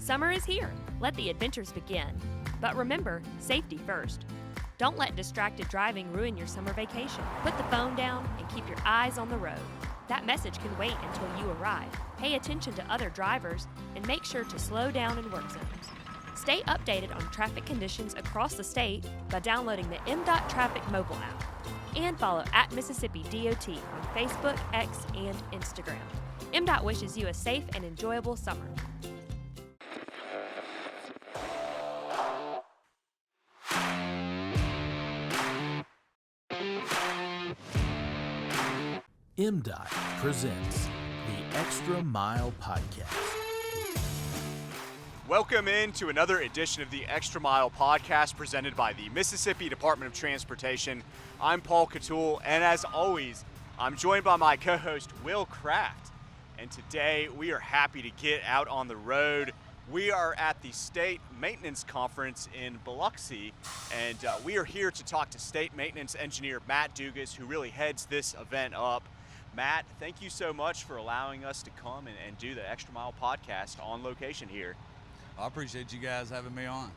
Summer is here. Let the adventures begin. But remember, safety first. Don't let distracted driving ruin your summer vacation. Put the phone down and keep your eyes on the road. That message can wait until you arrive. Pay attention to other drivers and make sure to slow down in work zones. Stay updated on traffic conditions across the state by downloading the MDOT Traffic mobile app. And follow @Mississippi DOT on Facebook, X, and Instagram. MDOT wishes you a safe and enjoyable summer. MDOT presents the Extra Mile Podcast. Welcome in to another edition of the Extra Mile Podcast presented by the Mississippi Department of Transportation. I'm Paul Catul, and as always, I'm joined by my co-host, Will Kraft. And today, we are happy to get out on the road. We are at the State Maintenance Conference in Biloxi, and we are here to talk to State Maintenance Engineer Matt Dugas, who really heads this event up. Matt, thank you so much for allowing us to come and do the Extra Mile Podcast on location here. I appreciate you guys having me on.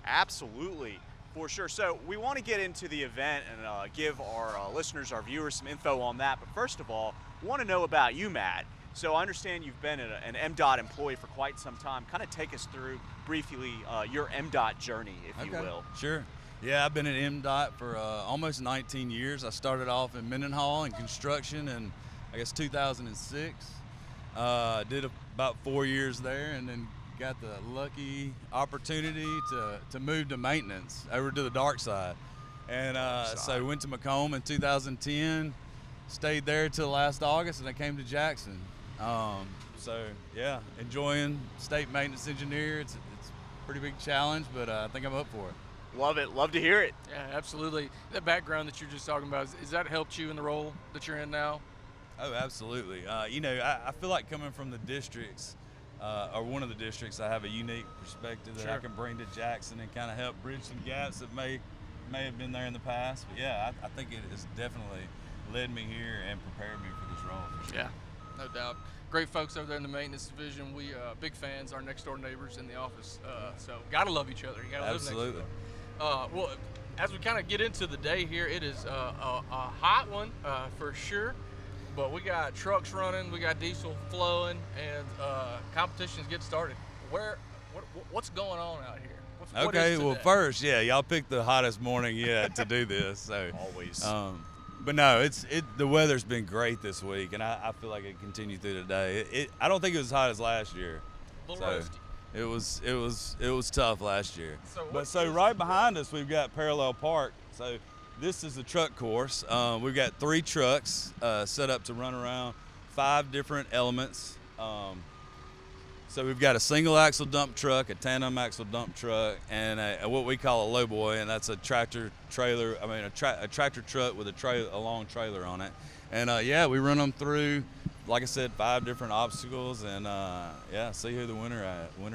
Absolutely, for sure. So we want to get into the event and give our listeners, our viewers, some info on that. But first of all, we want to know about you, Matt. So I understand you've been an MDOT employee for quite some time. Kind of take us through briefly your MDOT journey, if you will. Sure. Yeah, I've been at MDOT for almost 19 years. I started off in Mendenhall in construction in, I guess, 2006. Did about 4 years there, and then got the lucky opportunity to move to maintenance over to the dark side. And so went to Macomb in 2010, stayed there till last August, and I came to Jackson. So yeah, enjoying state maintenance engineer. It's a pretty big challenge, but I think I'm up for it. Love it. Love to hear it. Yeah, absolutely. That background that you're just talking about, is that helped you in the role that you're in now? Oh, absolutely. I feel like coming from the districts, or one of the districts, I have a unique perspective that I can bring to Jackson and kind of help bridge some gaps that may have been there in the past. But yeah, I think it has definitely led me here and prepared me for this role, for sure. Yeah, no doubt. Great folks over there in the maintenance division. We big fans, our next door neighbors in the office. So gotta love each other. You gotta live next door. Well, as we kind of get into the day here, it is a hot one for sure. But we got trucks running, we got diesel flowing, and competitions get started. What's going on out here? Okay, well, first, yeah, y'all picked the hottest morning yet to do this. So always. But no, the weather's been great this week, and I feel like it continued through the day. I don't think it was as hot as last year. A little roasty. It was tough last year. So right behind us, we've got Parallel Park. So this is the truck course. We've got 3 trucks set up to run around 5 different elements. So we've got a single axle dump truck, a tandem axle dump truck, and what we call a lowboy, and that's a tractor trailer. I mean, a tractor truck with a long trailer on it. And we run them through, like I said, 5 different obstacles, and see who the winner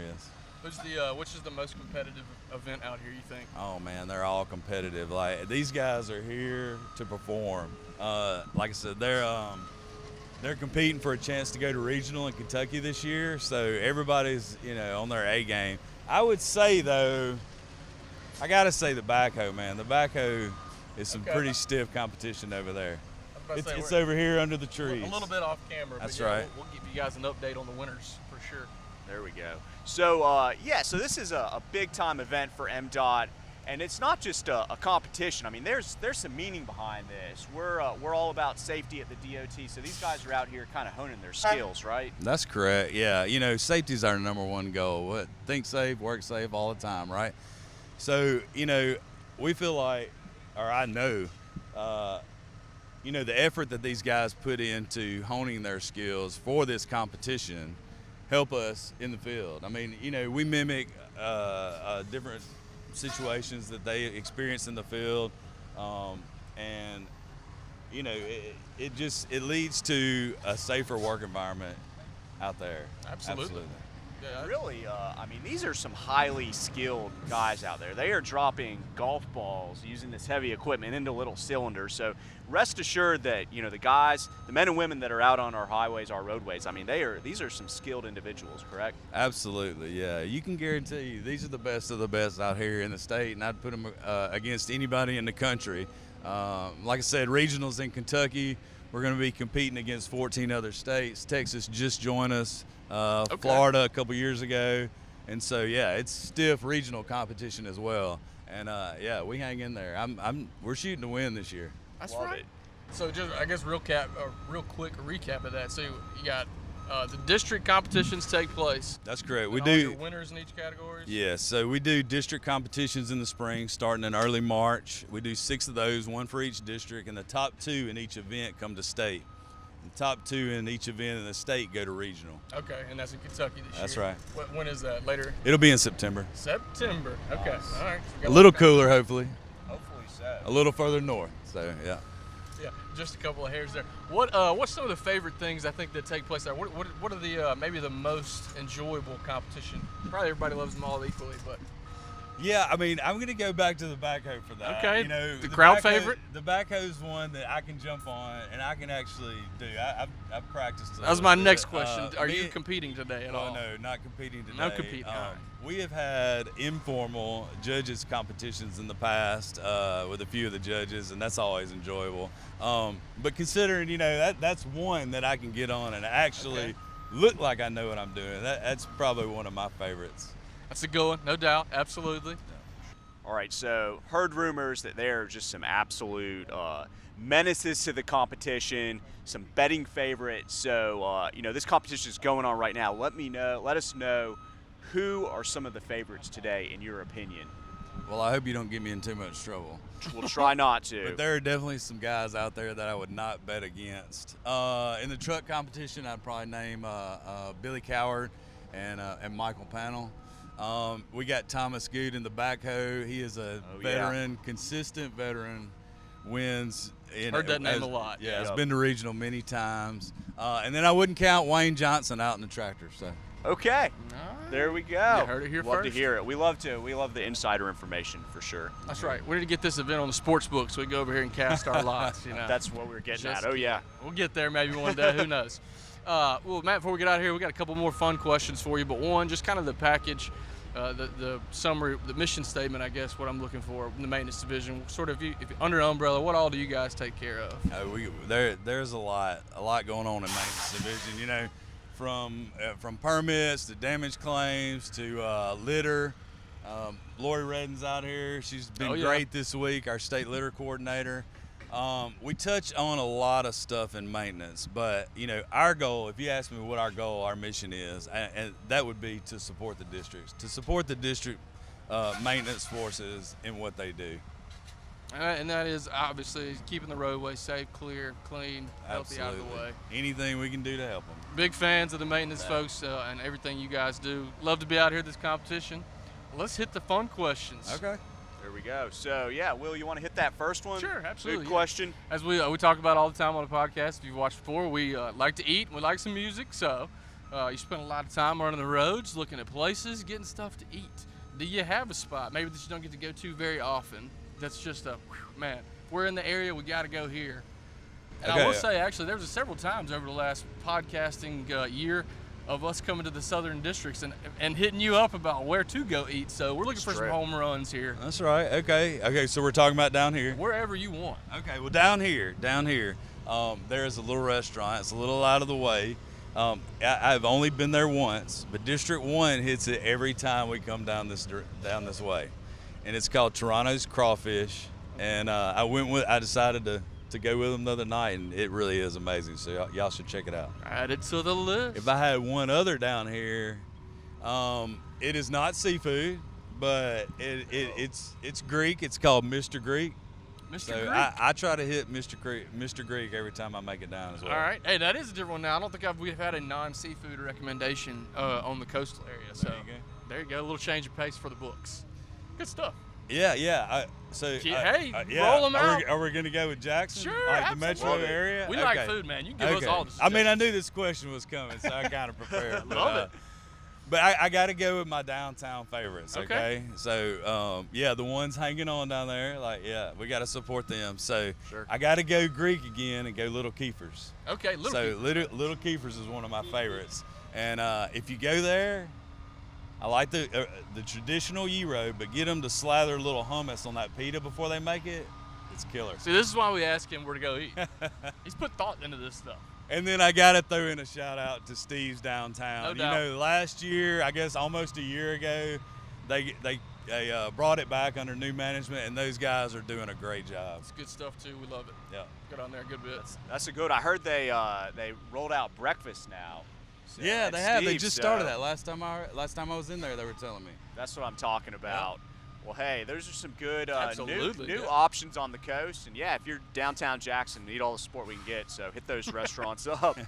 is. Which is the most competitive event out here, you think? Oh man, they're all competitive. Like, these guys are here to perform. Like I said, they're competing for a chance to go to regional in Kentucky this year, so everybody's on their A game. I would say though, I gotta say the backhoe, man. The backhoe is some pretty stiff competition over there. It's over here under the trees. A little bit off camera. That's but right. We'll give you guys an update on the winners for sure. There we go. So so this is a big time event for MDOT, and it's not just a competition. I mean, there's some meaning behind this. We're all about safety at the DOT, so these guys are out here kind of honing their skills, right? That's correct. Yeah, safety's our number one goal. Think safe, work safe all the time, right? So we feel like, or I know, the effort that these guys put into honing their skills for this competition help us in the field. I mean, we mimic different situations that they experience in the field, and it leads to a safer work environment out there. Absolutely. Yeah, really, I mean, these are some highly skilled guys out there. They are dropping golf balls using this heavy equipment into little cylinders. So rest assured that, you know, the guys, the men and women that are out on our highways, our roadways, I mean, these are some skilled individuals, correct? Absolutely, yeah. You can guarantee these are the best of the best out here in the state, and I'd put them against anybody in the country. Like I said, regionals in Kentucky, we're going to be competing against 14 other states. Texas just joined us. Florida a couple years ago, and so yeah, it's stiff regional competition as well. And yeah, we hang in there. We're shooting to win this year. That's Love right. it. So just I guess real quick recap of that. So you got the district competitions take place. That's correct. We do your winners in each category. Yeah, so we do district competitions in the spring, starting in early March. We do 6 of those, 1 for each district, and the top 2 in each event come to state. The top 2 in each event in the state go to regional. Okay, and that's in Kentucky this year. That's right. When is that? Later? It'll be in September. September. Okay. Nice. All right. A little cooler, hopefully. Hopefully so. A little further north. So yeah. Yeah, just a couple of hairs there. What's some of the favorite things I think that take place there? What are the maybe the most enjoyable competition? Probably everybody loves them all equally, but Yeah, I mean, I'm going to go back to the backhoe for that. Okay, You know, the crowd backhoe- favorite? The backhoe's one that I can jump on and I can actually do. I've practiced. that was my next question. Are you competing today at all? No, not competing today. No competing, all right. We have had informal judges competitions in the past with a few of the judges, and that's always enjoyable. But considering, you know, that's one that I can get on and actually look like I know what I'm doing. That's probably one of my favorites. That's a good one, no doubt, absolutely. All right, so heard rumors that there are just some absolute menaces to the competition, some betting favorites. So, you know, this competition is going on right now. Let us know who are some of the favorites today, in your opinion. Well, I hope you don't get me in too much trouble. We'll try not to. But there are definitely some guys out there that I would not bet against. In the truck competition, I'd probably name Billy Coward and Michael Panel. We got Thomas Good in the backhoe. He is a veteran, consistent veteran, wins. Heard that name a lot. Yeah, has been to regional many times. And then I wouldn't count Wayne Johnson out in the tractor. So. Okay, there we go. You heard it here love first. to hear it. We love the insider information for sure. That's right. We need to get this event on the sports book so we can go over here and cast our lots. You know, That's what we were getting Just at. Oh yeah. We'll get there maybe one day. Who knows? Well, Matt, before we get out of here, we got a couple more fun questions for you. But one, just kind of the package, the summary, the mission statement, I guess, what I'm looking for in the maintenance division. Sort of, if under an umbrella, what all do you guys take care of? There's a lot going on in maintenance division. You know, from permits to damage claims to litter. Lori Redden's out here. She's been great this week, our state litter coordinator. We touch on a lot of stuff in maintenance, but you know, our goal, if you ask me what our mission is, and that would be to support the districts, maintenance forces in what they do. And that is obviously keeping the roadway safe, clear, clean, healthy out of the way. Anything we can do to help them. Big fans of the maintenance folks and everything you guys do. Love to be out here at this competition. Let's hit the fun questions. Okay. There we go. So yeah, Will, you want to hit that first one? Sure, absolutely. Good question. As we talk about all the time on the podcast, if you've watched before, we like to eat and we like some music. So you spend a lot of time running the roads, looking at places, getting stuff to eat. Do you have a spot maybe that you don't get to go to very often? That's just man, if we're in the area, we got to go here. And I will say, actually, there was several times over the last podcasting year of us coming to the southern districts and hitting you up about where to go eat. So we're looking for some home runs here. That's right. Okay. So we're talking about down here. Wherever you want. Okay. Well, down here, there is a little restaurant. It's a little out of the way. I've only been there once, but District 1 hits it every time we come down this way, and it's called Toronto's Crawfish. And I decided to go with them the other night, and it really is amazing. So y'all should check it out. Add it to the list. If I had one other down here, it is not seafood, but it's Greek. It's called Mr. Greek. Mr. So Greek. I try to hit Mr. Greek every time I make it down as well. All right. Hey, that is a different one now. I don't think we've had a non-seafood recommendation on the coastal area. So there you go. A little change of pace for the books. Good stuff. Yeah. Roll them out. Are we going to go with Jackson? Sure, like absolutely. the metro area? We like food, man. You can give us all the suggestions. I mean, I knew this question was coming, so I kind of prepared. Love it. But I got to go with my downtown favorites, okay? So, the ones hanging on down there, we got to support them. So, Sure. I got to go Greek again and go Little Keepers. Okay, Little Keepers is one of my favorites. And if you go there, I like the traditional gyro, but get them to slather a little hummus on that pita before they make it. It's killer. See, this is why we ask him where to go eat. He's put thought into this stuff. And then I got to throw in a shout out to Steve's Downtown. No doubt. Last year, I guess almost a year ago, they brought it back under new management, and those guys are doing a great job. It's good stuff too. We love it. Yeah. Good on there, good bit. That's a good. I heard they rolled out breakfast now. Yeah, at they have. They Steve's, just started that last time I was in there. They were telling me. That's what I'm talking about. Yeah. Well, hey, those are some good new yeah. options on the coast. And, yeah, if you're downtown Jackson, need all the support we can get. So hit those restaurants up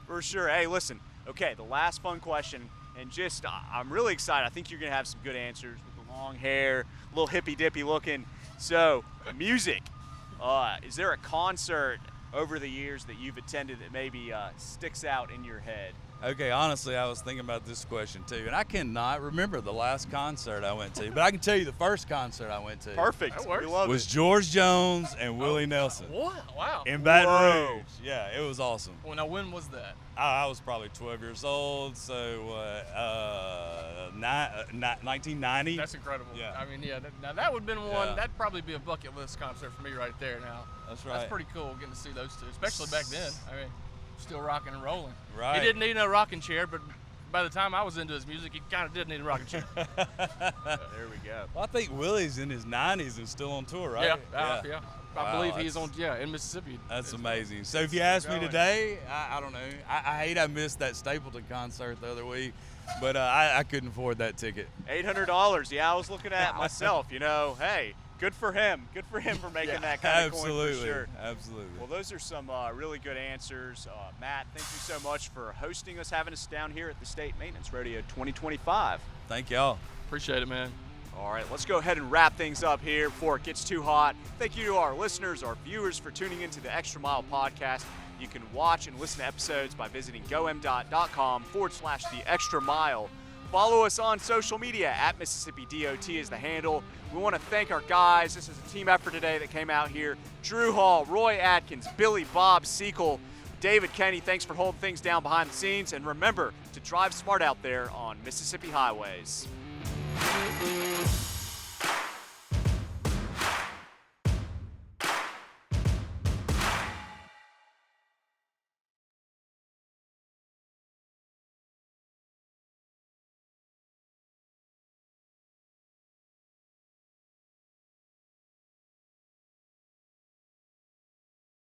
for sure. Hey, listen, okay, the last fun question. And just I'm really excited. I think you're going to have some good answers with the long hair, a little hippy-dippy looking. So music. Is there a concert over the years that you've attended that maybe sticks out in your head? Okay, honestly, I was thinking about this question too, and I cannot remember the last concert I went to, but I can tell you the first concert I went to. Perfect. That works. We love was it. George Jones and Willie Nelson Wow. in Baton Whoa. Rouge. Yeah, it was awesome. Well, now when was that? I was probably 12 years old, so 1990. That's incredible. Yeah. I mean, now that would have been one. Yeah. That'd probably be a bucket list concert for me right there. Now. That's right. That's pretty cool getting to see those two, especially back then. I mean, still rocking and rolling. Right. He didn't need no rocking chair, but by the time I was into his music, he kind of did need a rocking chair. There we go. Well, I think Willie's in his 90s and still on tour, right? Yeah. I Wow, believe he's in Mississippi. That's as amazing. well. So if you ask me today, I don't know. I hate I missed that Stapleton concert the other week, but I couldn't afford that ticket. $800. Yeah, I was looking at it myself. Hey, good for him. Good for him for making that kind of coin for sure. Absolutely. Well, those are some really good answers. Matt, thank you so much for hosting us, having us down here at the State Maintenance Rodeo 2025. Thank y'all. Appreciate it, man. All right, let's go ahead and wrap things up here before it gets too hot. Thank you to our listeners, our viewers for tuning into the Extra Mile podcast. You can watch and listen to episodes by visiting gomdot.com/the extra mile. Follow us on social media at Mississippi DOT is the handle. We want to thank our guys. This is a team effort today that came out here. Drew Hall, Roy Atkins, Billy Bob Sequel, David Kenny, thanks for holding things down behind the scenes. And remember to drive smart out there on Mississippi highways.